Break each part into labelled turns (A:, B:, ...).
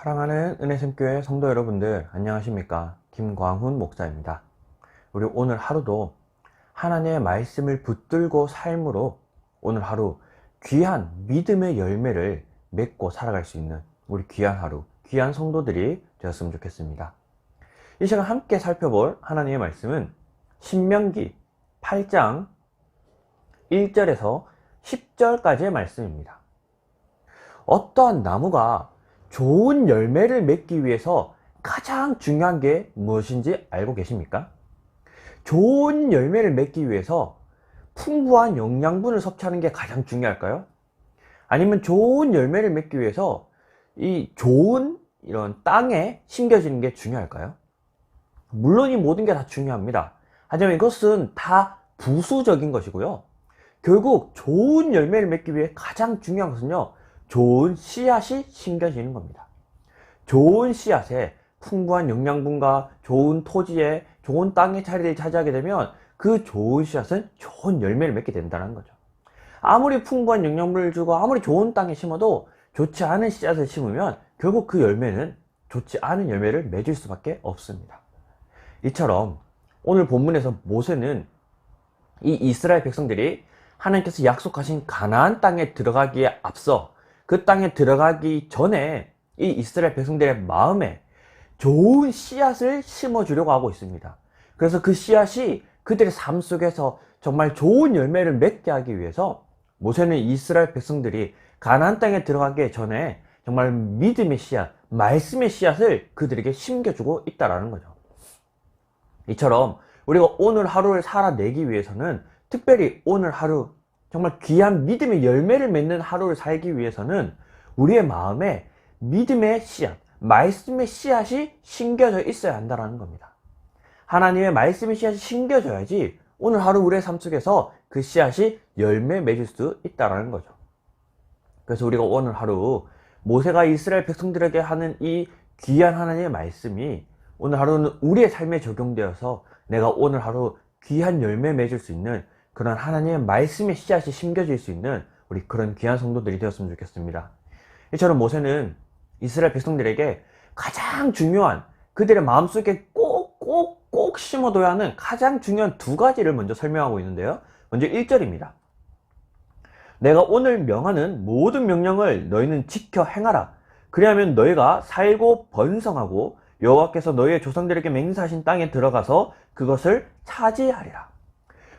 A: 사랑하는 은혜샘교회 성도 여러분들, 안녕하십니까? 김광훈 목사입니다. 우리 오늘 하루도 하나님의 말씀을 붙들고 삶으로 오늘 하루 귀한 믿음의 열매를 맺고 살아갈 수 있는 우리 귀한 하루, 귀한 성도들이 되었으면 좋겠습니다. 이 시간 함께 살펴볼 하나님의 말씀은 신명기 8장 1절에서 10절까지의 말씀입니다. 어떠한 나무가 좋은 열매를 맺기 위해서 가장 중요한 게 무엇인지 알고 계십니까? 좋은 열매를 맺기 위해서 풍부한 영양분을 섭취하는 게 가장 중요할까요? 아니면 좋은 열매를 맺기 위해서 이 좋은 이런 땅에 심겨지는 게 중요할까요? 물론 이 모든 게 다 중요합니다. 하지만 이것은 다 부수적인 것이고요. 결국 좋은 열매를 맺기 위해 가장 중요한 것은요, 좋은 씨앗이 심겨지는 겁니다. 좋은 씨앗에 풍부한 영양분과 좋은 토지에 좋은 땅의 자리를 차지하게 되면 그 좋은 씨앗은 좋은 열매를 맺게 된다는 거죠. 아무리 풍부한 영양분을 주고 아무리 좋은 땅에 심어도 좋지 않은 씨앗을 심으면 결국 그 열매는 좋지 않은 열매를 맺을 수밖에 없습니다. 이처럼 오늘 본문에서 모세는 이 이스라엘 백성들이 하나님께서 약속하신 가나안 땅에 들어가기에 앞서 그 땅에 들어가기 전에 이 이스라엘 백성들의 마음에 좋은 씨앗을 심어주려고 하고 있습니다. 그래서 그 씨앗이 그들의 삶 속에서 정말 좋은 열매를 맺게 하기 위해서 모세는 이스라엘 백성들이 가나안 땅에 들어가기 전에 정말 믿음의 씨앗, 말씀의 씨앗을 그들에게 심겨주고 있다는 거죠. 이처럼 우리가 오늘 하루를 살아내기 위해서는, 특별히 오늘 하루 정말 귀한 믿음의 열매를 맺는 하루를 살기 위해서는 우리의 마음에 믿음의 씨앗, 말씀의 씨앗이 심겨져 있어야 한다는 겁니다. 하나님의 말씀의 씨앗이 심겨져야지 오늘 하루 우리의 삶 속에서 그 씨앗이 열매 맺을 수 있다는 거죠. 그래서 우리가 오늘 하루 모세가 이스라엘 백성들에게 하는 이 귀한 하나님의 말씀이 오늘 하루는 우리의 삶에 적용되어서 내가 오늘 하루 귀한 열매 맺을 수 있는 그런 하나님의 말씀의 씨앗이 심겨질 수 있는 우리 그런 귀한 성도들이 되었으면 좋겠습니다. 이처럼 모세는 이스라엘 백성들에게 가장 중요한, 그들의 마음속에 꼭 심어둬야 하는 가장 중요한 두 가지를 먼저 설명하고 있는데요. 먼저 1절입니다. 내가 오늘 명하는 모든 명령을 너희는 지켜 행하라. 그리하면 너희가 살고 번성하고 여호와께서 너희의 조상들에게 맹세하신 땅에 들어가서 그것을 차지하리라.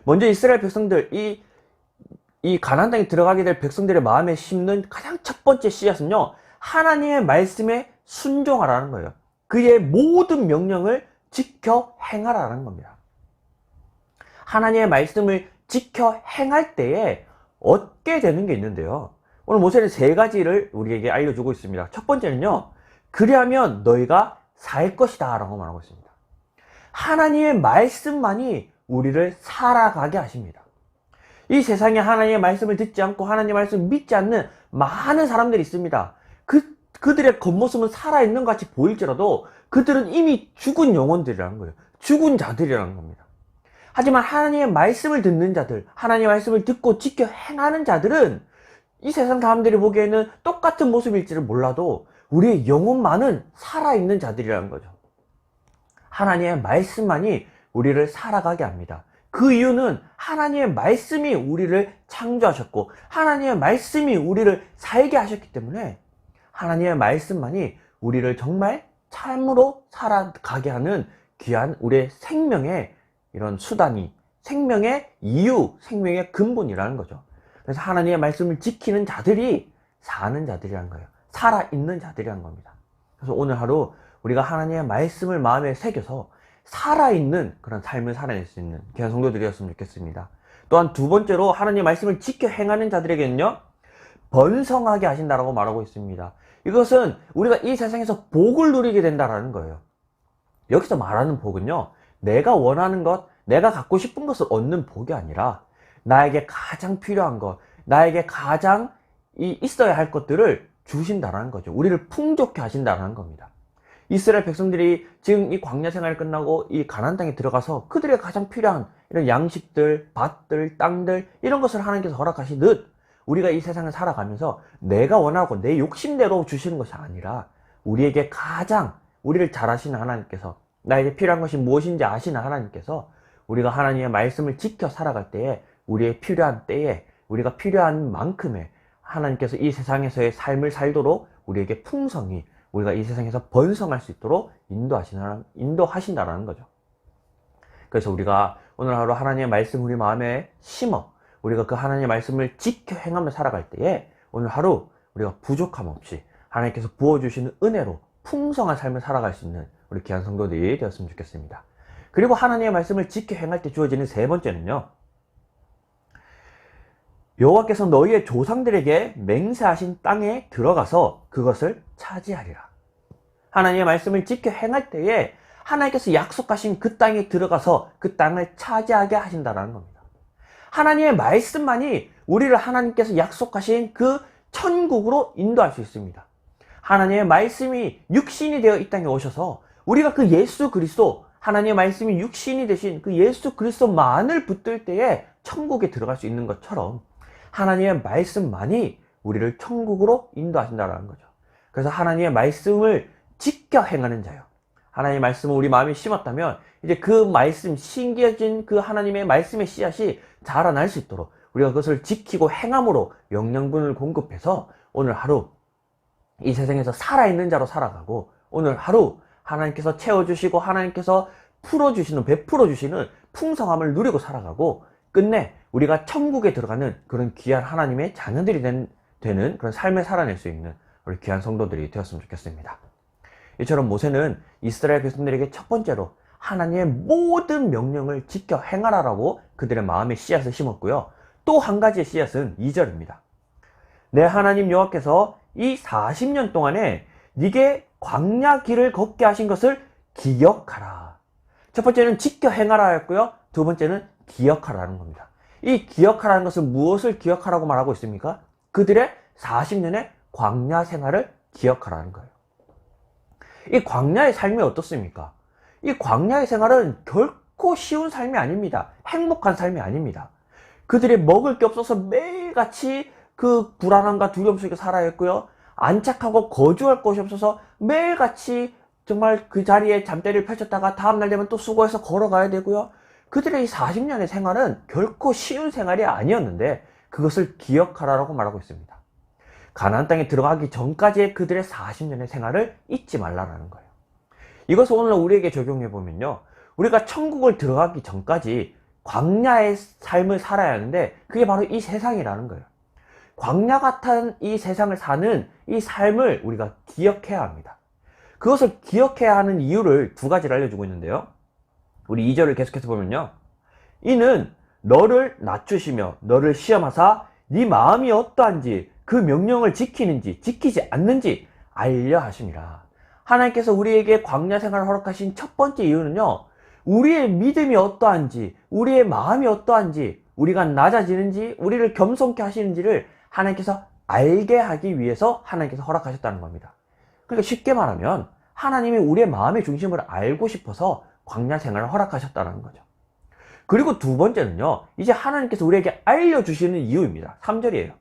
A: 먼저 이스라엘 백성들, 이 가나안 땅에 들어가게 될 백성들의 마음에 심는 가장 첫 번째 씨앗은요, 하나님의 말씀에 순종하라는 거예요. 그의 모든 명령을 지켜 행하라는 겁니다. 하나님의 말씀을 지켜 행할 때에 얻게 되는 게 있는데요. 오늘 모세는 세 가지를 우리에게 알려주고 있습니다. 첫 번째는요, 그리하면 너희가 살 것이다 라고 말하고 있습니다. 하나님의 말씀만이 우리를 살아가게 하십니다. 이 세상에 하나님의 말씀을 듣지 않고 하나님의 말씀을 믿지 않는 많은 사람들이 있습니다. 그들의 겉모습은 살아있는 것 같이 보일지라도 그들은 이미 죽은 영혼들이라는 거예요. 죽은 자들이라는 겁니다. 하지만 하나님의 말씀을 듣는 자들, 하나님의 말씀을 듣고 지켜 행하는 자들은 이 세상 사람들이 보기에는 똑같은 모습일지를 몰라도 우리의 영혼만은 살아있는 자들이라는 거죠. 하나님의 말씀만이 우리를 살아가게 합니다. 그 이유는 하나님의 말씀이 우리를 창조하셨고 하나님의 말씀이 우리를 살게 하셨기 때문에 하나님의 말씀만이 우리를 정말 참으로 살아가게 하는 귀한 우리의 생명의 이런 수단이, 생명의 이유, 생명의 근본이라는 거죠. 그래서 하나님의 말씀을 지키는 자들이 사는 자들이라는 거예요. 살아있는 자들이라는 겁니다. 그래서 오늘 하루 우리가 하나님의 말씀을 마음에 새겨서 살아있는 그런 삶을 살아낼 수 있는 귀한 성도들이었으면 좋겠습니다. 또한 두 번째로 하나님의 말씀을 지켜 행하는 자들에게는요, 번성하게 하신다라고 말하고 있습니다. 이것은 우리가 이 세상에서 복을 누리게 된다라는 거예요. 여기서 말하는 복은요, 내가 원하는 것, 내가 갖고 싶은 것을 얻는 복이 아니라 나에게 가장 필요한 것, 나에게 가장 있어야 할 것들을 주신다라는 거죠. 우리를 풍족해 하신다라는 겁니다. 이스라엘 백성들이 지금 이 광야 생활을 끝나고 이 가나안 땅에 들어가서 그들에게 가장 필요한 이런 양식들, 밭들, 땅들, 이런 것을 하나님께서 허락하시듯 우리가 이 세상을 살아가면서 내가 원하고 내 욕심대로 주시는 것이 아니라 우리에게 가장 우리를 잘 아시는 하나님께서, 나에게 필요한 것이 무엇인지 아시는 하나님께서 우리가 하나님의 말씀을 지켜 살아갈 때에, 우리의 필요한 때에, 우리가 필요한 만큼의 하나님께서 이 세상에서의 삶을 살도록 우리에게 풍성히, 우리가 이 세상에서 번성할 수 있도록 인도하신다라는 거죠. 그래서 우리가 오늘 하루 하나님의 말씀 우리 마음에 심어 우리가 그 하나님의 말씀을 지켜 행하며 살아갈 때에 오늘 하루 우리가 부족함 없이 하나님께서 부어주시는 은혜로 풍성한 삶을 살아갈 수 있는 우리 귀한 성도들이 되었으면 좋겠습니다. 그리고 하나님의 말씀을 지켜 행할 때 주어지는 세 번째는요, 여호와께서 너희의 조상들에게 맹세하신 땅에 들어가서 그것을 차지하리라. 하나님의 말씀을 지켜 행할 때에 하나님께서 약속하신 그 땅에 들어가서 그 땅을 차지하게 하신다는 겁니다. 하나님의 말씀만이 우리를 하나님께서 약속하신 그 천국으로 인도할 수 있습니다. 하나님의 말씀이 육신이 되어 이 땅에 오셔서 우리가 그 예수 그리스도, 하나님의 말씀이 육신이 되신 그 예수 그리스도만을 붙들 때에 천국에 들어갈 수 있는 것처럼 하나님의 말씀만이 우리를 천국으로 인도하신다는 거죠. 그래서 하나님의 말씀을 지켜 행하는 자요, 하나님의 말씀을 우리 마음에 심었다면 이제 그 말씀, 심겨진 그 하나님의 말씀의 씨앗이 자라날 수 있도록 우리가 그것을 지키고 행함으로 영양분을 공급해서 오늘 하루 이 세상에서 살아있는 자로 살아가고, 오늘 하루 하나님께서 채워주시고 하나님께서 풀어주시는, 베풀어주시는 풍성함을 누리고 살아가고, 끝내 우리가 천국에 들어가는 그런 귀한 하나님의 자녀들이 되는 그런 삶을 살아낼 수 있는 우리 귀한 성도들이 되었으면 좋겠습니다. 이처럼 모세는 이스라엘 백성들에게 첫 번째로 하나님의 모든 명령을 지켜 행하라라고 그들의 마음에 씨앗을 심었고요. 또 한 가지의 씨앗은 2절입니다. 내 하나님 여호와께서 이 40년 동안에 네게 광야 길을 걷게 하신 것을 기억하라. 첫 번째는 지켜 행하라 했고요. 두 번째는 기억하라는 겁니다. 이 기억하라는 것은 무엇을 기억하라고 말하고 있습니까? 그들의 40년의 광야 생활을 기억하라는 거예요. 이 광야의 삶이 어떻습니까? 이 광야의 생활은 결코 쉬운 삶이 아닙니다. 행복한 삶이 아닙니다. 그들이 먹을 게 없어서 매일같이 그 불안함과 두려움 속에 살아야 했고요. 안착하고 거주할 곳이 없어서 매일같이 정말 그 자리에 잠대를 펼쳤다가 다음날 되면 또 수고해서 걸어가야 되고요. 그들의 이 40년의 생활은 결코 쉬운 생활이 아니었는데 그것을 기억하라고 말하고 있습니다. 가나안 땅에 들어가기 전까지의 그들의 40년의 생활을 잊지 말라는 거예요. 이것을 오늘 우리에게 적용해 보면요, 우리가 천국을 들어가기 전까지 광야의 삶을 살아야 하는데 그게 바로 이 세상이라는 거예요. 광야 같은 이 세상을 사는 이 삶을 우리가 기억해야 합니다. 그것을 기억해야 하는 이유를 두 가지를 알려주고 있는데요, 우리 2절을 계속해서 보면요, 이는 너를 낮추시며 너를 시험하사 네 마음이 어떠한지 그 명령을 지키는지 지키지 않는지 알려 하심이라. 하나님께서 우리에게 광야 생활을 허락하신 첫 번째 이유는요, 우리의 믿음이 어떠한지, 우리의 마음이 어떠한지, 우리가 낮아지는지, 우리를 겸손케 하시는지를 하나님께서 알게 하기 위해서 하나님께서 허락하셨다는 겁니다. 그러니까 쉽게 말하면 하나님이 우리의 마음의 중심을 알고 싶어서 광야 생활을 허락하셨다는 거죠. 그리고 두 번째는요, 이제 하나님께서 우리에게 알려주시는 이유입니다. 3절이에요.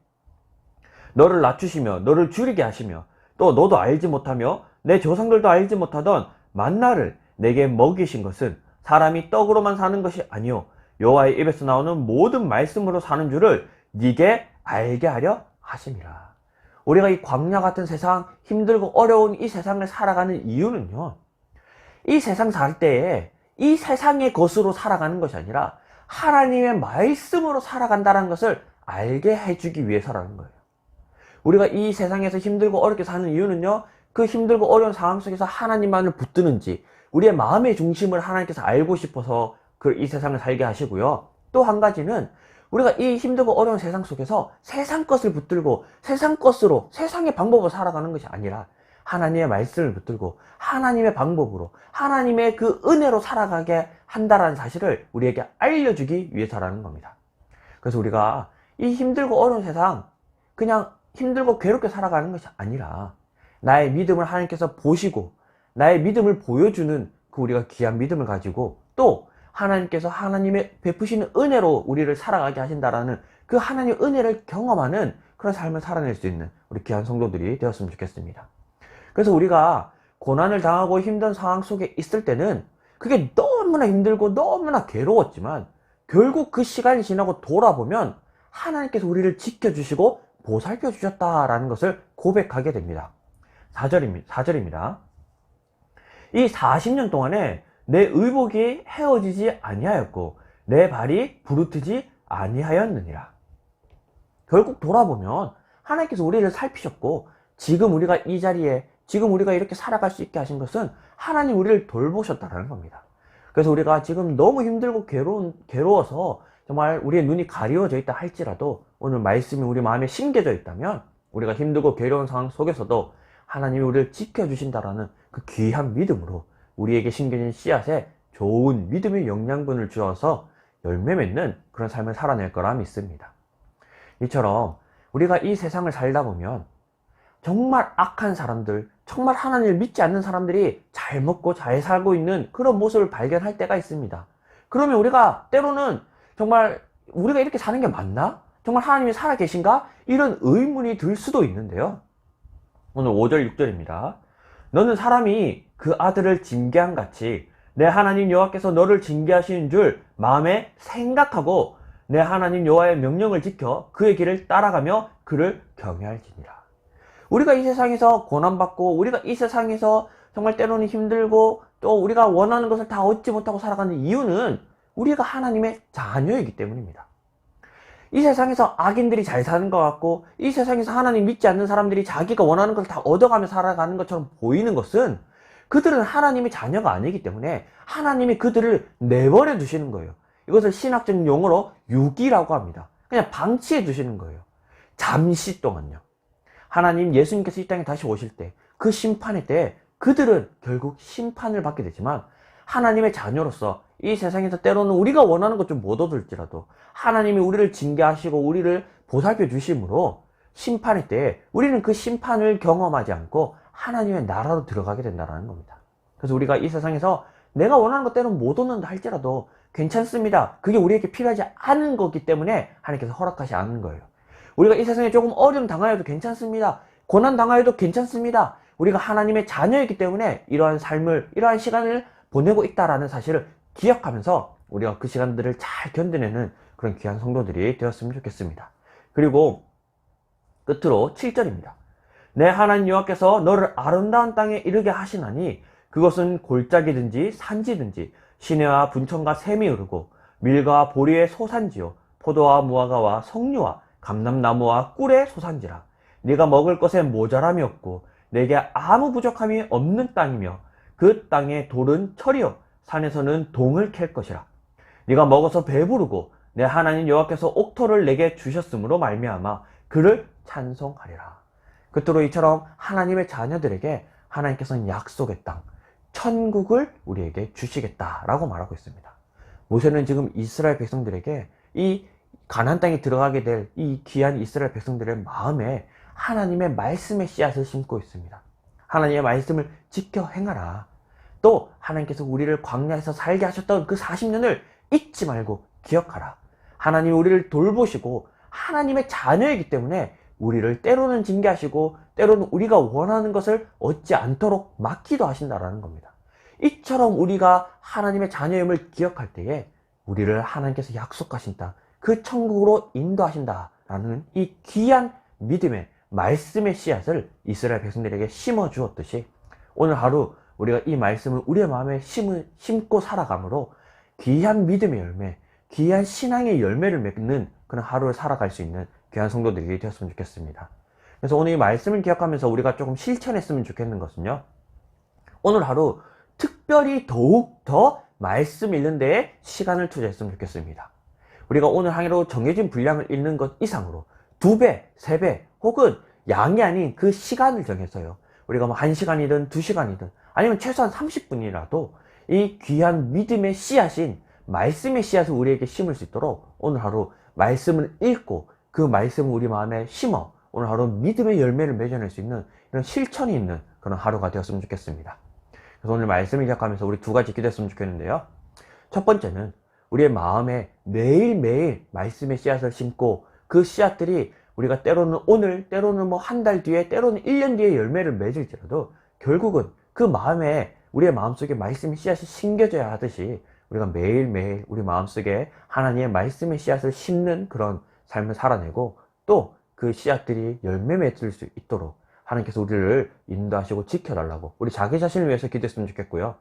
A: 너를 낮추시며 너를 줄이게 하시며 또 너도 알지 못하며 내 조상들도 알지 못하던 만나를 내게 먹이신 것은 사람이 떡으로만 사는 것이 아니요 여호와의 입에서 나오는 모든 말씀으로 사는 줄을 네게 알게 하려 하심이라. 우리가 이 광야 같은 세상, 힘들고 어려운 이 세상을 살아가는 이유는요, 이 세상 살 때에 이 세상의 것으로 살아가는 것이 아니라 하나님의 말씀으로 살아간다는 것을 알게 해주기 위해서라는 거예요. 우리가 이 세상에서 힘들고 어렵게 사는 이유는요, 그 힘들고 어려운 상황 속에서 하나님만을 붙드는지 우리의 마음의 중심을 하나님께서 알고 싶어서 이 세상을 살게 하시고요. 또 한 가지는 우리가 이 힘들고 어려운 세상 속에서 세상 것을 붙들고 세상 것으로, 세상의 방법으로 살아가는 것이 아니라 하나님의 말씀을 붙들고 하나님의 방법으로, 하나님의 그 은혜로 살아가게 한다라는 사실을 우리에게 알려주기 위해서라는 겁니다. 그래서 우리가 이 힘들고 어려운 세상 그냥 힘들고 괴롭게 살아가는 것이 아니라 나의 믿음을 하나님께서 보시고 나의 믿음을 보여주는 그 우리가 귀한 믿음을 가지고 또 하나님께서 하나님의 베푸시는 은혜로 우리를 살아가게 하신다라는 그 하나님의 은혜를 경험하는 그런 삶을 살아낼 수 있는 우리 귀한 성도들이 되었으면 좋겠습니다. 그래서 우리가 고난을 당하고 힘든 상황 속에 있을 때는 그게 너무나 힘들고 너무나 괴로웠지만 결국 그 시간이 지나고 돌아보면 하나님께서 우리를 지켜주시고 보살펴 주셨다라는 것을 고백하게 됩니다. 4절입니다. 이 40년 동안에 내 의복이 헤어지지 아니하였고 내 발이 부르트지 아니하였느니라. 결국 돌아보면 하나님께서 우리를 살피셨고 지금 우리가 이 자리에 지금 우리가 이렇게 살아갈 수 있게 하신 것은 하나님 우리를 돌보셨다는 겁니다. 그래서 우리가 지금 너무 힘들고 괴로워서 정말 우리의 눈이 가리워져 있다 할지라도 오늘 말씀이 우리 마음에 심겨져 있다면 우리가 힘들고 괴로운 상황 속에서도 하나님이 우리를 지켜주신다라는 그 귀한 믿음으로 우리에게 심겨진 씨앗에 좋은 믿음의 영양분을 주어서 열매 맺는 그런 삶을 살아낼 거라 믿습니다. 이처럼 우리가 이 세상을 살다 보면 정말 악한 사람들, 정말 하나님을 믿지 않는 사람들이 잘 먹고 잘 살고 있는 그런 모습을 발견할 때가 있습니다. 그러면 우리가 때로는 정말 우리가 이렇게 사는 게 맞나? 정말 하나님이 살아계신가? 이런 의문이 들 수도 있는데요. 오늘 5절 6절입니다. 너는 사람이 그 아들을 징계한 같이 내 하나님 여호와께서 너를 징계하시는 줄 마음에 생각하고 내 하나님 여호와의 명령을 지켜 그의 길을 따라가며 그를 경외할지니라. 우리가 이 세상에서 고난받고 우리가 이 세상에서 정말 때로는 힘들고 또 우리가 원하는 것을 다 얻지 못하고 살아가는 이유는 우리가 하나님의 자녀이기 때문입니다. 이 세상에서 악인들이 잘 사는 것 같고 이 세상에서 하나님 믿지 않는 사람들이 자기가 원하는 것을 다 얻어가며 살아가는 것처럼 보이는 것은 그들은 하나님의 자녀가 아니기 때문에 하나님이 그들을 내버려 두시는 거예요. 이것을 신학적 용어로 유기라고 합니다. 그냥 방치해 두시는 거예요. 잠시 동안요. 하나님 예수님께서 이 땅에 다시 오실 때 그 심판의 때 그들은 결국 심판을 받게 되지만 하나님의 자녀로서 이 세상에서 때로는 우리가 원하는 것 좀 못 얻을지라도 하나님이 우리를 징계하시고 우리를 보살펴 주심으로 심판의 때 우리는 그 심판을 경험하지 않고 하나님의 나라로 들어가게 된다는 겁니다. 그래서 우리가 이 세상에서 내가 원하는 것 때로는 못 얻는다 할지라도 괜찮습니다. 그게 우리에게 필요하지 않은 거기 때문에 하나님께서 허락하지 않는 거예요. 우리가 이 세상에 조금 어려움 당하여도 괜찮습니다. 고난 당하여도 괜찮습니다. 우리가 하나님의 자녀이기 때문에 이러한 삶을, 이러한 시간을 보내고 있다라는 사실을 기억하면서 우리가 그 시간들을 잘 견뎌내는 그런 귀한 성도들이 되었으면 좋겠습니다. 그리고 끝으로 7절입니다. 내 하나님 여호와께서 너를 아름다운 땅에 이르게 하시나니 그것은 골짜기든지 산지든지 시내와 분천과 샘이 흐르고 밀가와 보리의 소산지요 포도와 무화과와 석류와 감람나무와 꿀의 소산지라. 네가 먹을 것에 모자람이 없고 내게 아무 부족함이 없는 땅이며 그 땅의 돌은 철이요 산에서는 동을 캘 것이라. 네가 먹어서 배부르고 내 하나님 여호와께서 옥토를 내게 주셨으므로 말미암아 그를 찬송하리라. 끝으로 이처럼 하나님의 자녀들에게 하나님께서는 약속의 땅, 천국을 우리에게 주시겠다라고 말하고 있습니다. 모세는 지금 이스라엘 백성들에게 이 가나안 땅에 들어가게 될 이 귀한 이스라엘 백성들의 마음에 하나님의 말씀의 씨앗을 심고 있습니다. 하나님의 말씀을 지켜 행하라. 또 하나님께서 우리를 광야에서 살게 하셨던 그 40년을 잊지 말고 기억하라. 하나님이 우리를 돌보시고 하나님의 자녀이기 때문에 우리를 때로는 징계하시고 때로는 우리가 원하는 것을 얻지 않도록 막기도 하신다라는 겁니다. 이처럼 우리가 하나님의 자녀임을 기억할 때에 우리를 하나님께서 약속하신 땅, 그 천국으로 인도하신다라는 이 귀한 믿음의 말씀의 씨앗을 이스라엘 백성들에게 심어 주었듯이 오늘 하루 우리가 이 말씀을 우리의 마음에 심고 살아감으로 귀한 믿음의 열매, 귀한 신앙의 열매를 맺는 그런 하루를 살아갈 수 있는 귀한 성도들이 되었으면 좋겠습니다. 그래서 오늘 이 말씀을 기억하면서 우리가 조금 실천했으면 좋겠는 것은요, 오늘 하루 특별히 더욱 더 말씀 읽는 데에 시간을 투자했으면 좋겠습니다. 우리가 오늘 하루 정해진 분량을 읽는 것 이상으로 2배, 3배 혹은 양이 아닌 그 시간을 정해서요, 우리가 뭐 1시간이든 2시간이든 아니면 최소한 30분이라도 이 귀한 믿음의 씨앗인 말씀의 씨앗을 우리에게 심을 수 있도록 오늘 하루 말씀을 읽고 그 말씀을 우리 마음에 심어 오늘 하루 믿음의 열매를 맺어낼 수 있는 이런 실천이 있는 그런 하루가 되었으면 좋겠습니다. 그래서 오늘 말씀을 기억하면서 우리 2가지 기도했으면 좋겠는데요. 첫 번째는 우리의 마음에 매일매일 말씀의 씨앗을 심고 그 씨앗들이 우리가 때로는 오늘, 때로는 뭐 한 달 뒤에, 때로는 1년 뒤에 열매를 맺을지라도 결국은 그 마음에 우리의 마음속에 말씀의 씨앗이 심겨져야 하듯이 우리가 매일매일 우리 마음속에 하나님의 말씀의 씨앗을 심는 그런 삶을 살아내고 또 그 씨앗들이 열매 맺을 수 있도록 하나님께서 우리를 인도하시고 지켜달라고 우리 자기 자신을 위해서 기도했으면 좋겠고요.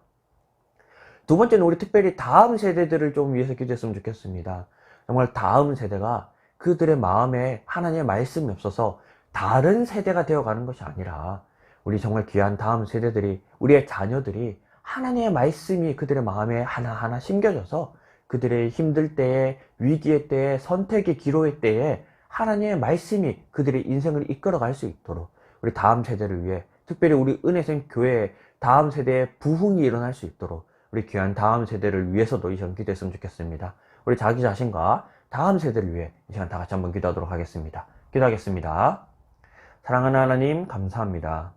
A: 두 번째는 우리 특별히 다음 세대들을 좀 위해서 기도했으면 좋겠습니다. 정말 다음 세대가 그들의 마음에 하나님의 말씀이 없어서 다른 세대가 되어가는 것이 아니라 우리 정말 귀한 다음 세대들이 우리의 자녀들이 하나님의 말씀이 그들의 마음에 하나하나 심겨져서 그들의 힘들 때에 위기의 때에 선택의 기로의 때에 하나님의 말씀이 그들의 인생을 이끌어갈 수 있도록 우리 다음 세대를 위해 특별히 우리 은혜생 교회의 다음 세대의 부흥이 일어날 수 있도록 우리 귀한 다음 세대를 위해서도 이 시간 기도했으면 좋겠습니다. 우리 자기 자신과 다음 세대를 위해 이 시간 다 같이 한번 기도하도록 하겠습니다. 기도하겠습니다. 사랑하는 하나님 감사합니다.